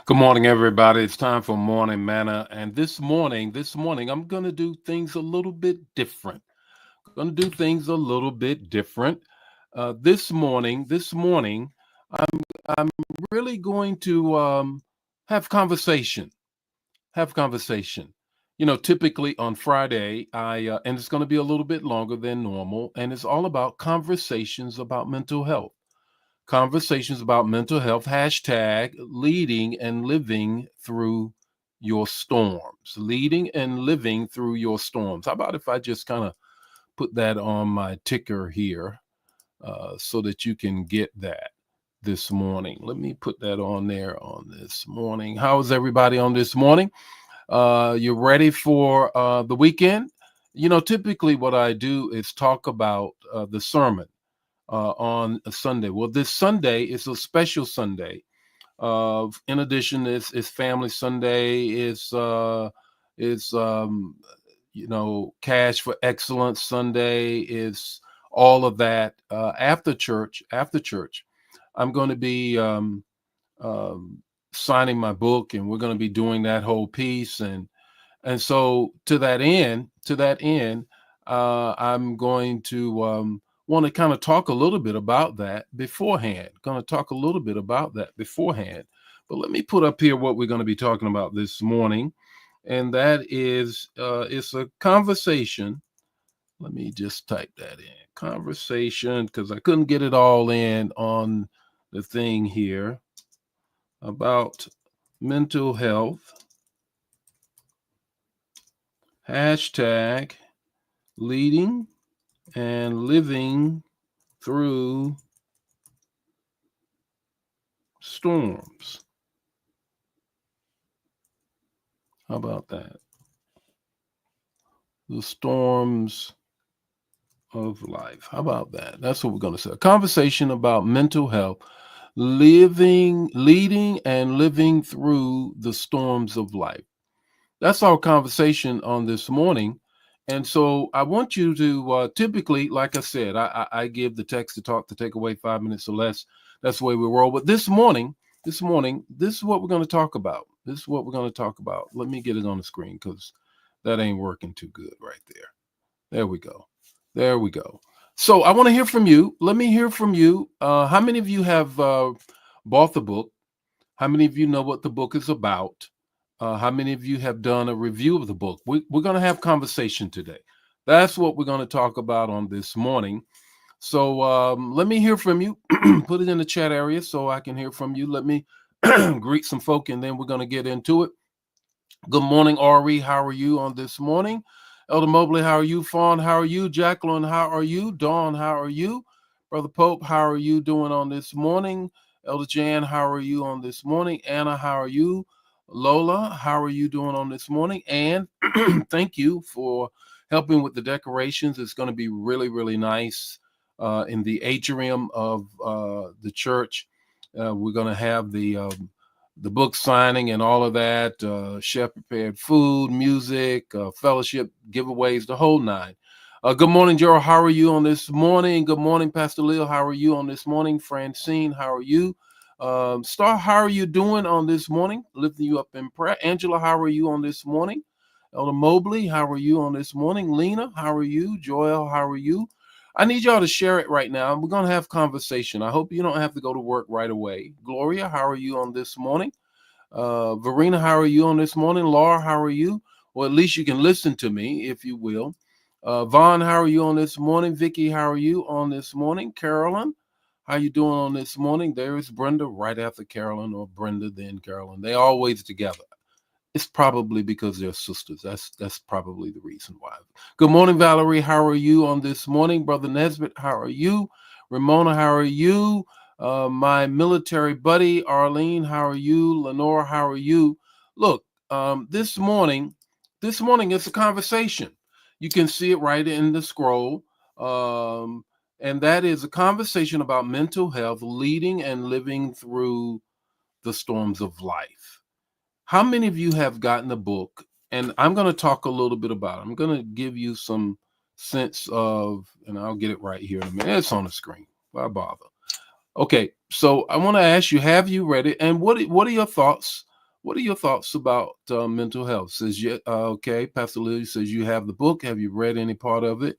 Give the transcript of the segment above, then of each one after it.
Good morning, everybody. It's time for morning manna, and this morning, I'm gonna do things a little bit different. Gonna do things a little bit different. This morning, I'm really going to have conversation. Have conversation. Typically on Friday, and it's going to be a little bit longer than normal, and it's all about conversations about mental health. Conversations about mental health, hashtag leading and living through your storms. Leading and living through your storms. How about if I just kind of put that on my ticker here so that you can get that this morning? Let me put that on there on this morning. How's everybody on this morning? You ready for the weekend? Typically what I do is talk about the sermon on a Sunday. Well, this Sunday is a special Sunday. In addition, it's Family Sunday. It's Cash for Excellence Sunday. It's all of that. After church, I'm going to be um, signing my book, and we're going to be doing that whole piece. And so to that end, I'm going to want to kind of talk a little bit about that beforehand. Going to talk a little bit about that beforehand. But let me put up here what we're going to be talking about this morning, and that is it's a conversation. Let me just type that in. Conversation, because I couldn't get it all in on the thing here about mental health. Hashtag leading and living through storms. How about that? The storms of life. How about that? That's what we're going to say. A conversation about mental health, leading and living through the storms of life. That's our conversation on this morning. And so I want you to typically, like I said, I give the text to talk to take away 5 minutes or less. That's the way we roll. But this morning, this is what we're going to talk about. This is what we're going to talk about. Let me get it on the screen because that ain't working too good right there. There we go. There we go. So I want to hear from you. Let me hear from you. How many of you have bought the book? How many of you know what the book is about? How many of you have done a review of the book? We're going to have conversation today. That's what we're going to talk about on this morning. So let me hear from you. Put it in the chat area so I can hear from you. Let me greet some folk, and then we're going to get into it. Good morning, Ari. How are you on this morning? Elder Mobley, how are you? Fawn, how are you? Jacqueline, how are you? Dawn, how are you? Brother Pope, how are you doing on this morning? Elder Jan, how are you on this morning? Anna, how are you? Lola, how are you doing on this morning? And thank you for helping with the decorations. It's going to be really, really nice in the atrium of the church. We're going to have the book signing and all of that, chef prepared food, music, fellowship, giveaways, the whole nine. Good morning, Gerald. How are you on this morning? Good morning, Pastor Lil. How are you on this morning? Francine, how are you? Star, how are you doing on this morning? Lifting you up in prayer. Angela, how are you on this morning? Elder Mobley, how are you on this morning? Lena, how are you? Joel, how are you? I need y'all to share it right now. We're going to have conversation. I hope you don't have to go to work right away. Gloria, how are you on this morning? Verena, how are you on this morning? Laura, how are you? Or at least you can listen to me, if you will. Vaughn, how are you on this morning? Vicky, how are you on this morning? Carolyn, how you doing on this morning? There is Brenda right after Carolyn, or Brenda then Carolyn. They always together. It's probably because they're sisters. That's probably the reason why. Good morning, Valerie. How are you on this morning? Brother Nesbitt, how are you? Ramona, how are you? My military buddy, Arlene, how are you? Lenore, how are you? Look, this morning it's a conversation. You can see it right in the scroll. And that is a conversation about mental health, leading and living through the storms of life. How many of you have gotten the book? And I'm going to talk a little bit about it. I'm going to give you some sense of, and I'll get it right here in a minute. It's on the screen. Why bother? Okay, so I want to ask you, have you read it? And what are your thoughts? What are your thoughts about mental health? Says you okay. Pastor Lily says you have the book. Have you read any part of it?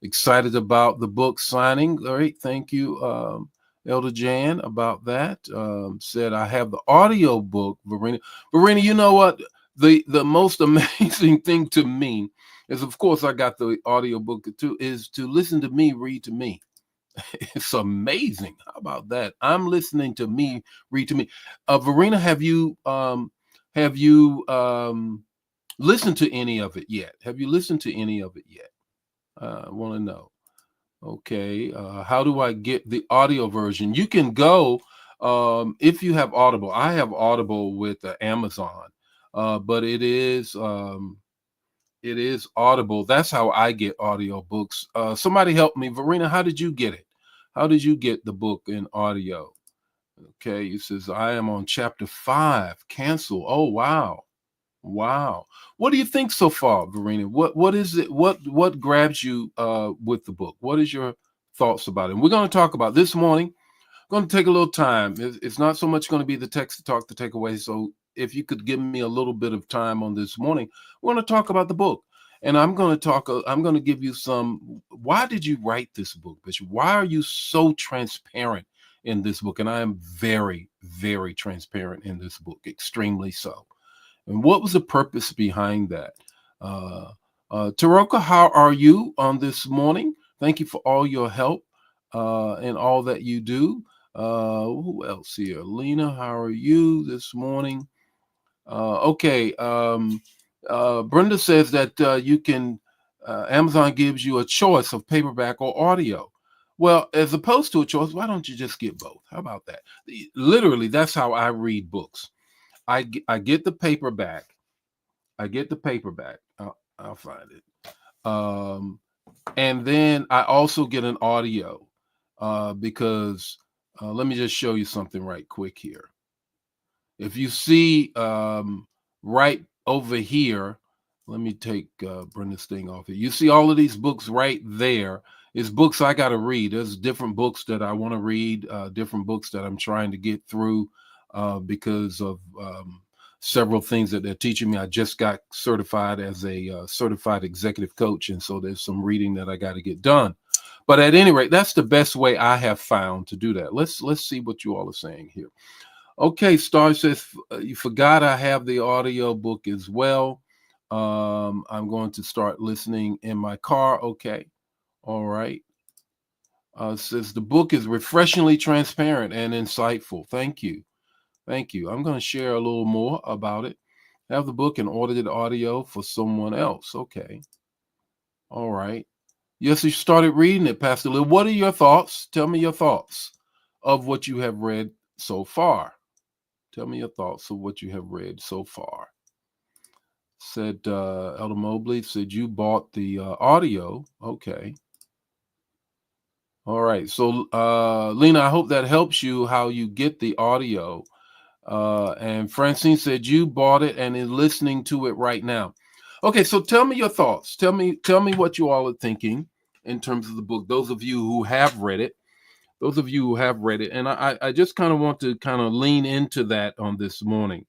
Excited about the book signing. All right, thank you, Elder Jan, about that. Said I have the audio book, Verena. Verena, you know what? The most amazing thing to me is, of course, I got the audio book too, is to listen to me read to me. It's amazing. How about that? I'm listening to me read to me. Verena, have you listened to any of it yet? Have you listened to any of it yet? I want to know. Okay. How do I get the audio version? You can go if you have Audible. I have Audible with Amazon, but it is Audible. That's how I get audio books. Somebody help me. Verena, how did you get it? How did you get the book in audio? Okay, it says I am on chapter 5. Cancel. Oh wow. Wow. What do you think so far, Verena? What is it? What grabs you with the book? What is your thoughts about it? And we're going to talk about this morning. Going to take a little time. It's not so much going to be the text to talk to take away. So if you could give me a little bit of time on this morning, we're going to talk about the book. And I'm going to talk. I'm going to give you some. Why did you write this book, Bishop? Why are you so transparent in this book? And I am very, very transparent in this book, extremely so. And what was the purpose behind that? Uh, Taroka, how are you on this morning? Thank you for all your help and all that you do. Who else here? Lena, how are you this morning? Okay. Brenda says that you can, Amazon gives you a choice of paperback or audio. Well, as opposed to a choice, why don't you just get both? How about that? Literally, that's how I read books. I get the paperback. I get the paperback. I'll find it. And then I also get an audio because let me just show you something right quick here. If you see right over here, let me take Brenda's thing off here. You see all of these books right there. It's books I got to read. There's different books that I want to read, different books that I'm trying to get through because of several things that they're teaching me. I just got certified as a certified executive coach, and so there's some reading that I got to get done. But at any rate, that's the best way I have found to do that. Let's see what you all are saying here. Okay, Star says you forgot I have the audio book as well. I'm going to start listening in my car. Okay, all right. Says the book is refreshingly transparent and insightful. Thank you. Thank you. I'm going to share a little more about it. Have the book and ordered it audio for someone else. Okay. All right. Yes, you started reading it, Pastor Lil. What are your thoughts? Tell me your thoughts of what you have read so far. Tell me your thoughts of what you have read so far. Said Elder Mobley, said you bought the audio. Okay. All right. So, Lena, I hope that helps you how you get the audio. And Francine said you bought it and is listening to it right now. Okay, so tell me your thoughts. Tell me what you all are thinking in terms of the book. Those of you who have read it, and I just kind of want to kind of lean into that on this morning.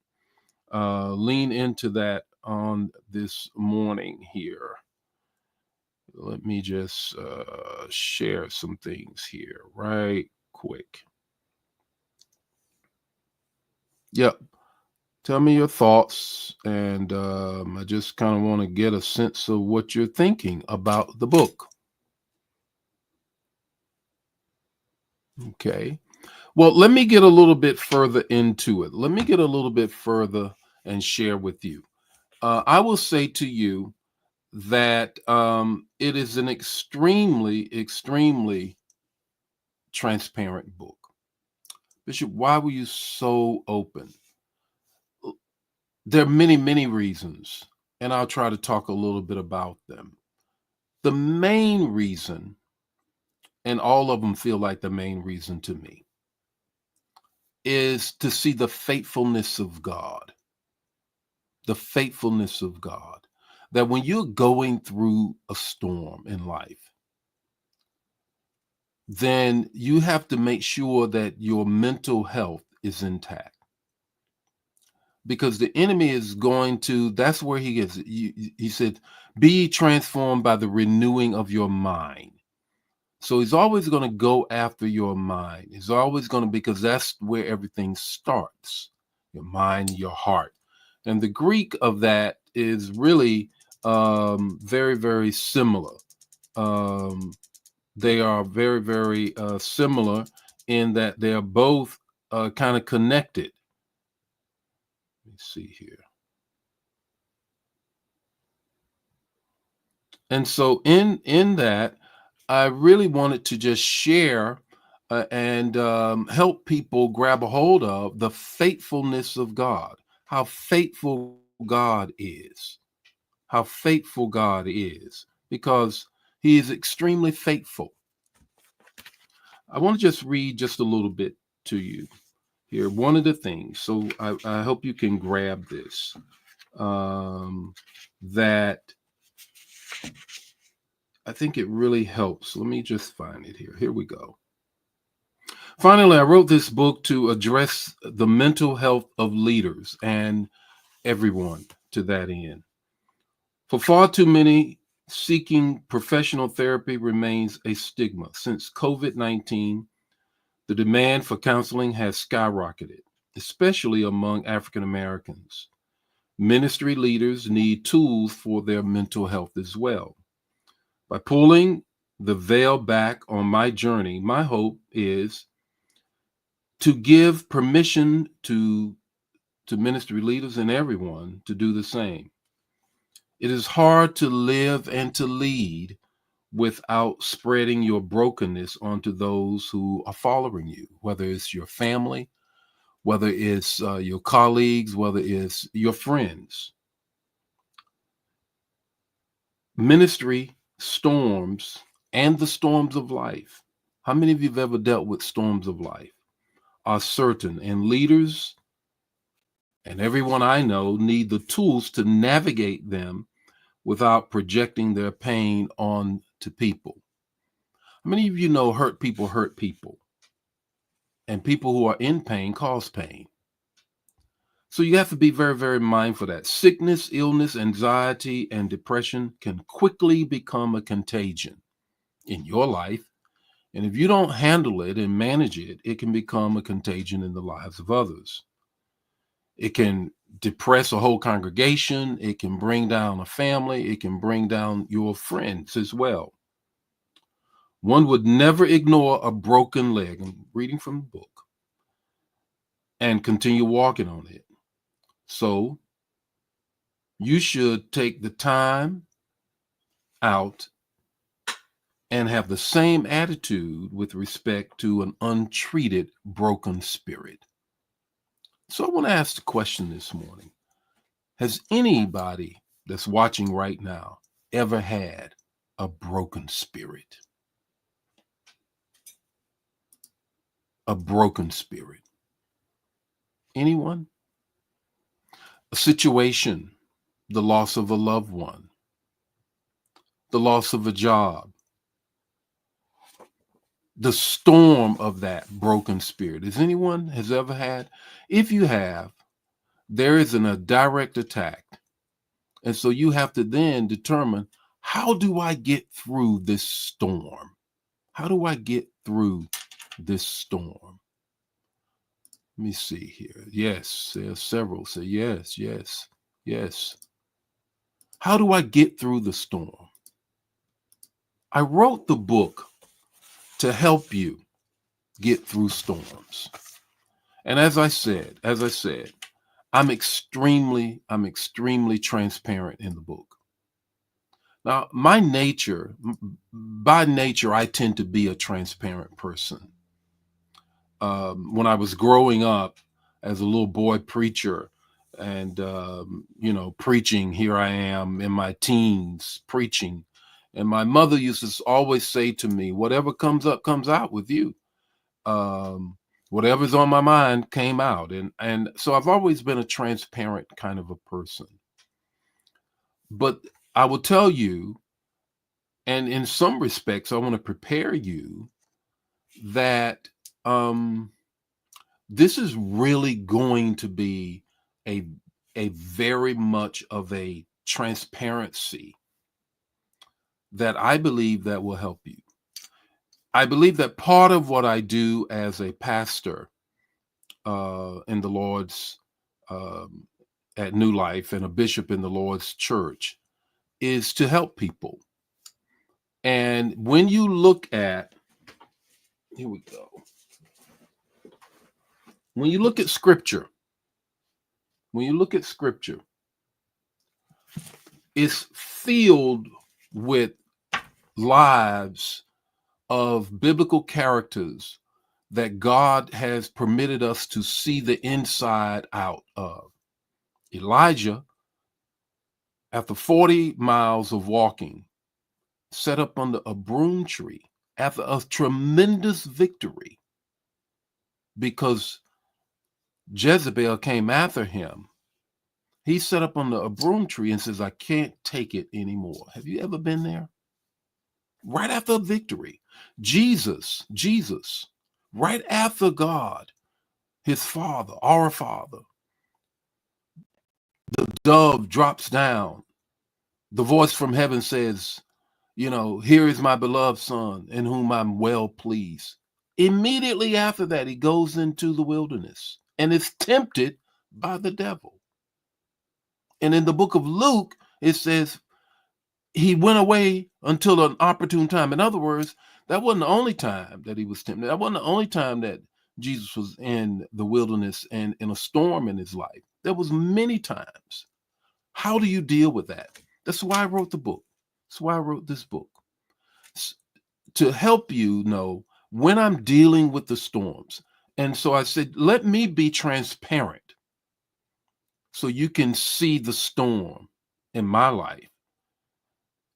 Lean into that on this morning here. Let me just share some things here right quick. Yep. Tell me your thoughts, and I just kind of want to get a sense of what you're thinking about the book. Okay. Well, let me get a little bit further into it. Let me get a little bit further and share with you. I will say to you that it is an extremely, extremely transparent book. Bishop, why were you so open? There are many, many reasons, and I'll try to talk a little bit about them. The main reason, and all of them feel like the main reason to me, is to see the faithfulness of God. The faithfulness of God. That when you're going through a storm in life, then you have to make sure that your mental health is intact. because the enemy is going to, that's where he gets, he said, be transformed by the renewing of your mind. So he's always going to go after your mind. He's always going to, because that's where everything starts, your mind, your heart. And the Greek of that is really very, very similar. Um, they are very, very similar in that they're both kind of connected. Let me see here. And so in that, I really wanted to just share and help people grab a hold of the faithfulness of God, how faithful God is, how faithful God is, because he is extremely faithful. I want to just read just a little bit to you here. One of the things, so I hope you can grab this, that I think it really helps. Let me just find it here. Here we go. Finally, I wrote this book to address the mental health of leaders and everyone to that end. For far too many, seeking professional therapy remains a stigma. Since COVID-19, the demand for counseling has skyrocketed, especially among African Americans. Ministry leaders need tools for their mental health as well. By pulling the veil back on my journey, my hope is to give permission to ministry leaders and everyone to do the same. It is hard to live and to lead without spreading your brokenness onto those who are following you, whether it's your family, whether it's your colleagues, whether it's your friends. Ministry storms and the storms of life. How many of you have ever dealt with storms of life? Are certain, and leaders and everyone I know need the tools to navigate them without projecting their pain on to people. How many of you know hurt people, and people who are in pain cause pain? So you have to be very, very mindful that sickness, illness, anxiety, and depression can quickly become a contagion in your life. And if you don't handle it and manage it, it can become a contagion in the lives of others. It can depress a whole congregation. It can bring down a family. It can bring down your friends as well. One would never ignore a broken leg. I'm reading from the book, and continue walking on it. So you should take the time out and have the same attitude with respect to an untreated broken spirit. So I want to ask the question this morning. Has anybody that's watching right now ever had a broken spirit? A broken spirit? Anyone? A situation, the loss of a loved one, the loss of a job, the storm of that broken spirit. Has anyone has ever had? If you have, there is a direct attack. And so you have to then determine, how do I get through this storm? How do I get through this storm? Let me see here. Yes, there's several say yes, yes, yes. How do I get through the storm? I wrote the book to help you get through storms. And as I said, I'm extremely transparent in the book. Now, by nature, I tend to be a transparent person. When I was growing up as a little boy preacher and, preaching, here I am in my teens preaching. And my mother used to always say to me, whatever comes up, comes out with you. Um, Whatever's on my mind came out. And so I've always been a transparent kind of a person. But I will tell you, and in some respects, I want to prepare you that this is really going to be a very much of a transparency that I believe that will help you. I believe that part of what I do as a pastor in the Lord's um, at New Life and a bishop in the Lord's church is to help people. And when you look at, here we go. When you look at scripture, it's filled with lives of biblical characters that God has permitted us to see the inside out of. Elijah, after 40 miles of walking, set up under a broom tree after a tremendous victory because Jezebel came after him. He set up under a broom tree and says, I can't take it anymore. Have you ever been there? Right after a victory. Jesus, right after God, his Father, our Father, the dove drops down. The voice from heaven says, here is my beloved Son in whom I'm well pleased. Immediately after that, he goes into the wilderness and is tempted by the devil. And in the book of Luke, it says he went away until an opportune time. In other words, that wasn't the only time that he was tempted. That wasn't the only time that Jesus was in the wilderness and in a storm in his life. There was many times. How do you deal with that? That's why I wrote the book. That's why I wrote this book. To help you know when I'm dealing with the storms. And so I said, let me be transparent so you can see the storm in my life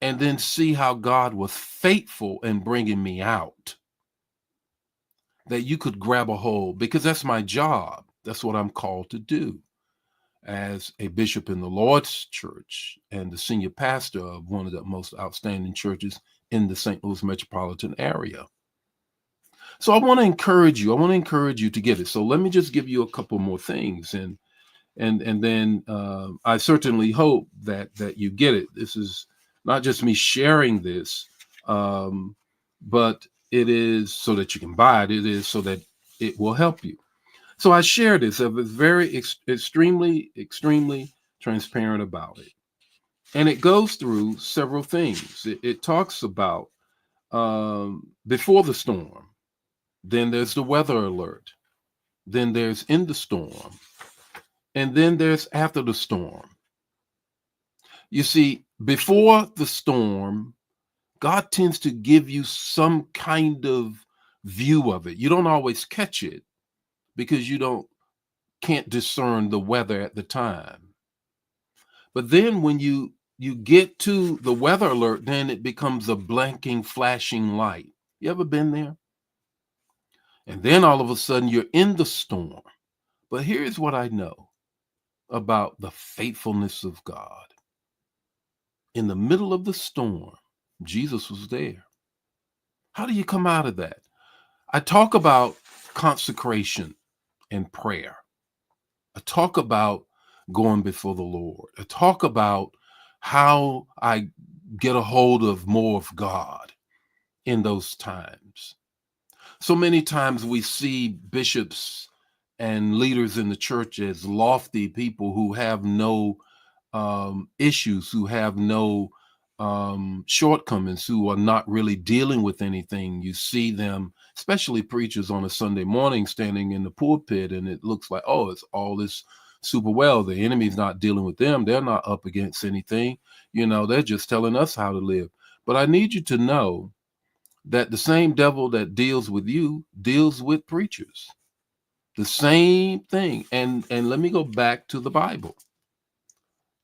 and then see how God was faithful in bringing me out, that you could grab a hold, because that's my job. That's what I'm called to do as a bishop in the Lord's church and the senior pastor of one of the most outstanding churches in the St. Louis metropolitan area. So I want to encourage you to get it. So let me just give you a couple more things, and then I certainly hope that you get it. This is not just me sharing this, but it is so that you can buy it. It is so that it will help you. So I share this. I was very extremely transparent about it, and it goes through several things. It talks about before the storm. Then there's the weather alert. Then there's in the storm. And then there's after the storm. You see, before the storm, God tends to give you some kind of view of it. You don't always catch it because you can't discern the weather at the time. But then when you get to the weather alert, then it becomes a blinking, flashing light. You ever been there? And then all of a sudden you're in the storm. But here's what I know about the faithfulness of God. In the middle of the storm, Jesus was there. How do you come out of that? I talk about consecration and prayer. I talk about going before the Lord. I talk about how I get a hold of more of God in those times. So many times we see bishops and leaders in the church as lofty people who have no issues, who have no shortcomings, who are not really dealing with anything. You see them, especially preachers on a Sunday morning, standing in the pulpit, and it looks like, oh, it's all this super well. The enemy's not dealing with them. They're not up against anything. They're just telling us how to live. But I need you to know that the same devil that deals with you deals with preachers. The same thing. And let me go back to the Bible.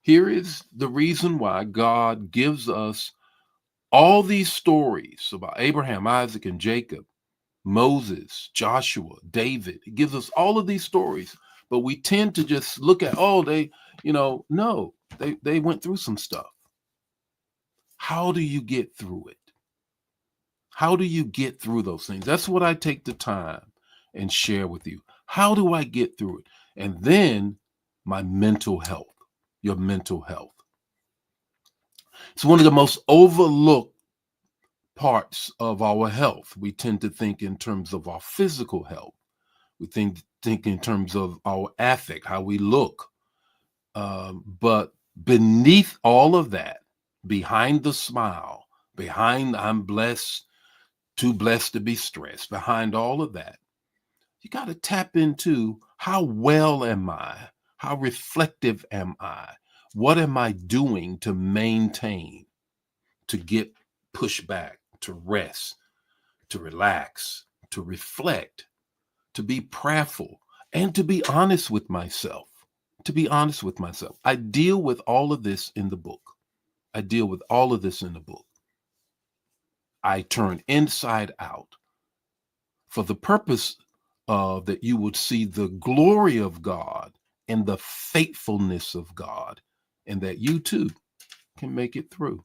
Here is the reason why God gives us all these stories about Abraham, Isaac, and Jacob, Moses, Joshua, David. He gives us all of these stories, but we tend to just look at, no, they went through some stuff. How do you get through it? How do you get through those things? That's what I take the time and share with you. How do I get through it? And then my mental health, your mental health. It's one of the most overlooked parts of our health. We tend to think in terms of our physical health. We think in terms of our affect, how we look. But beneath all of that, behind the smile, behind I'm blessed, too blessed to be stressed, behind all of that, you got to tap into how well am I? How reflective am I? What am I doing to maintain, to get pushed back, to rest, to relax, to reflect, to be prayerful, and to be honest with myself? To be honest with myself. I deal with all of this in the book. I deal with all of this in the book. I turn inside out for the purpose that you would see the glory of God and the faithfulness of God, and that you too can make it through.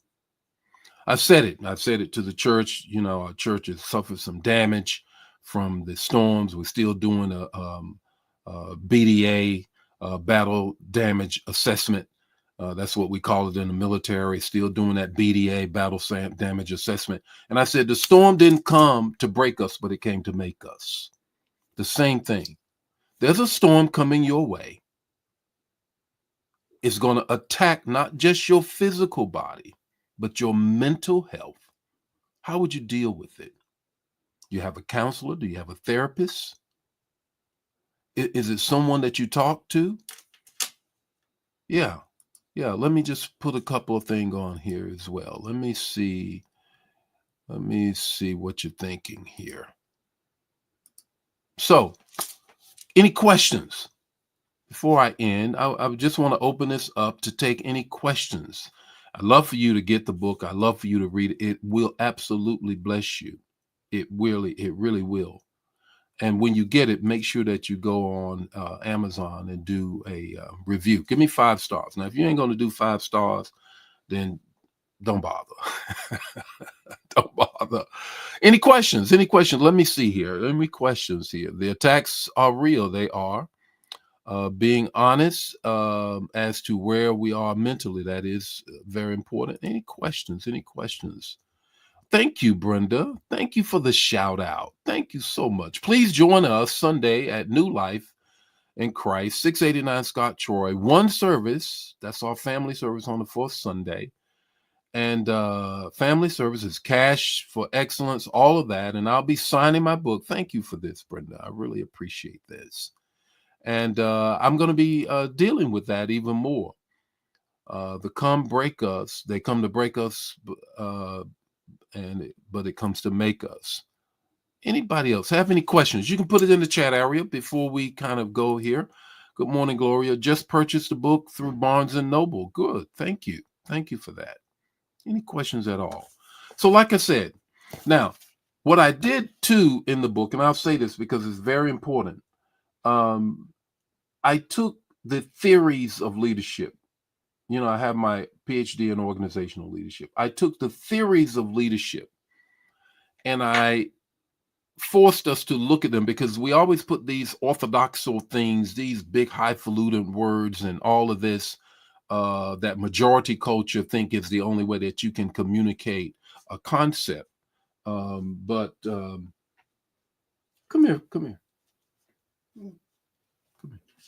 I've said it to the church. You know, our church has suffered some damage from the storms. We're still doing a BDA, battle damage assessment. That's what we call it in the military, still doing that BDA, battle damage assessment. And I said, the storm didn't come to break us, but it came to make us. The same thing. There's a storm coming your way. It's going to attack not just your physical body, but your mental health. How would you deal with it? You have a counselor? Do you have a therapist? Is it someone that you talk to? Yeah. Yeah. Let me just put a couple of things on here as well. Let me see what you're thinking here. So, any questions? Before I end, I just want to open this up to take any questions. I'd love for you to get the book. I'd love for you to read it. It will absolutely bless you. It really will. And when you get it, make sure that you go on Amazon and do a review. Give me 5 stars. Now, if you ain't going to do 5 stars, then don't bother. Don't bother. Any questions? Any questions? Let me see here. Any questions here? The attacks are real. They are. Being honest as to where we are mentally, that is very important. Any questions? Any questions? Thank you, Brenda. Thank you for the shout out. Thank you so much. Please join us Sunday at New Life in Christ, 689 Scott Troy. One service. That's our family service on the 4th Sunday. And family service is cash for excellence, all of that. And I'll be signing my book. Thank you for this, Brenda. I really appreciate this. And I'm going to be dealing with that even more. They come to break us, but it comes to make us. Anybody else have any questions? You can put it in the chat area before we kind of go here. Good morning, Gloria. Just purchased the book through Barnes and Noble. Good. Thank you. Thank you for that. Any questions at all? So like I said, now, what I did too in the book, and I'll say this because it's very important, I took the theories of leadership. You know, I have my PhD in organizational leadership. I took the theories of leadership and I forced us to look at them because we always put these orthodoxal things, these big highfalutin words and all of this that majority culture think is the only way that you can communicate a concept. But come here. Come here.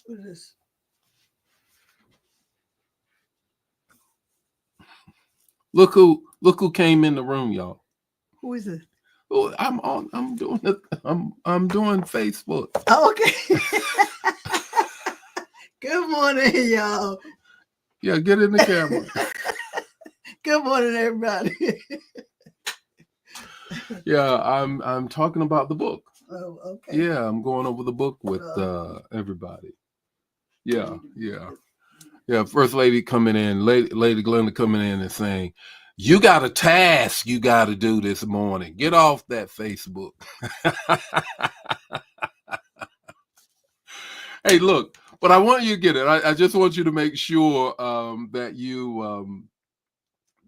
What is this? Look who came in the room, y'all. Who is it? Oh, I'm doing Facebook. Oh, okay. Good morning, y'all. Yeah, get in the camera. Good morning, everybody. Yeah, I'm talking about the book. Oh, okay. Yeah, I'm going over the book with everybody. Yeah. First lady coming in, Lady Glenda coming in and saying, "You got a task you got to do this morning. Get off that Facebook." Hey, look, but I want you to get it. I just want you to make sure that you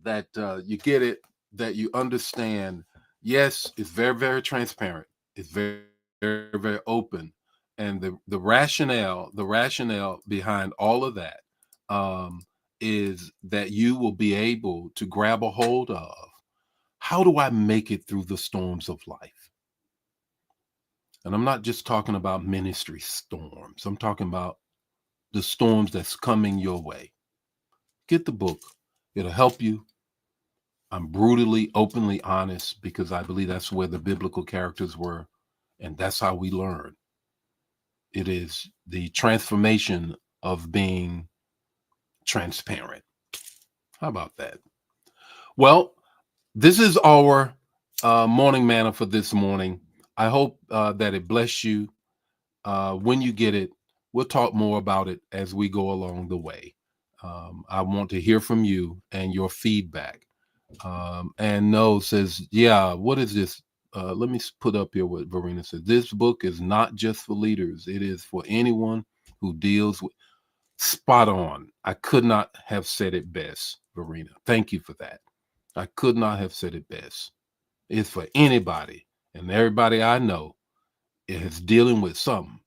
get it, that you understand. Yes, it's very, very transparent. It's very, very, very open. And the rationale behind all of that is that you will be able to grab a hold of, how do I make it through the storms of life? And I'm not just talking about ministry storms. I'm talking about the storms that's coming your way. Get the book. It'll help you. I'm brutally, openly honest because I believe that's where the biblical characters were. And that's how we learn. It is the transformation of being transparent. How about that? Well, this is our morning manna for this morning. I hope that it bless you. When you get it, we'll talk more about it as we go along the way. I want to hear from you and your feedback. And No says, yeah, what is this? Let me put up here what Verena said. This book is not just for leaders, it is for anyone who deals with. Spot on. I could not have said it best, Verena. Thank you for that. I could not have said it best. It's for anybody and everybody I know is dealing with something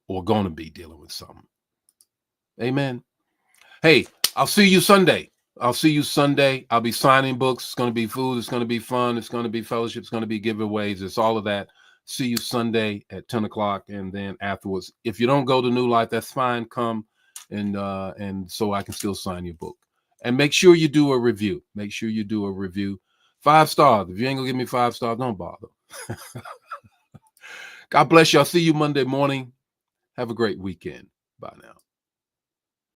or going to be dealing with something. Amen. Hey, I'll see you Sunday. I'll see you Sunday. I'll be signing books. It's going to be food. It's going to be fun. It's going to be fellowship. It's going to be giveaways. It's all of that. See you Sunday at 10 o'clock. And then afterwards, if you don't go to New Life, that's fine. Come and so I can still sign your book. And make sure you do a review. Make sure you do a review. 5 stars. If you ain't going to give me 5 stars, don't bother. God bless you. I'll see you Monday morning. Have a great weekend. Bye now.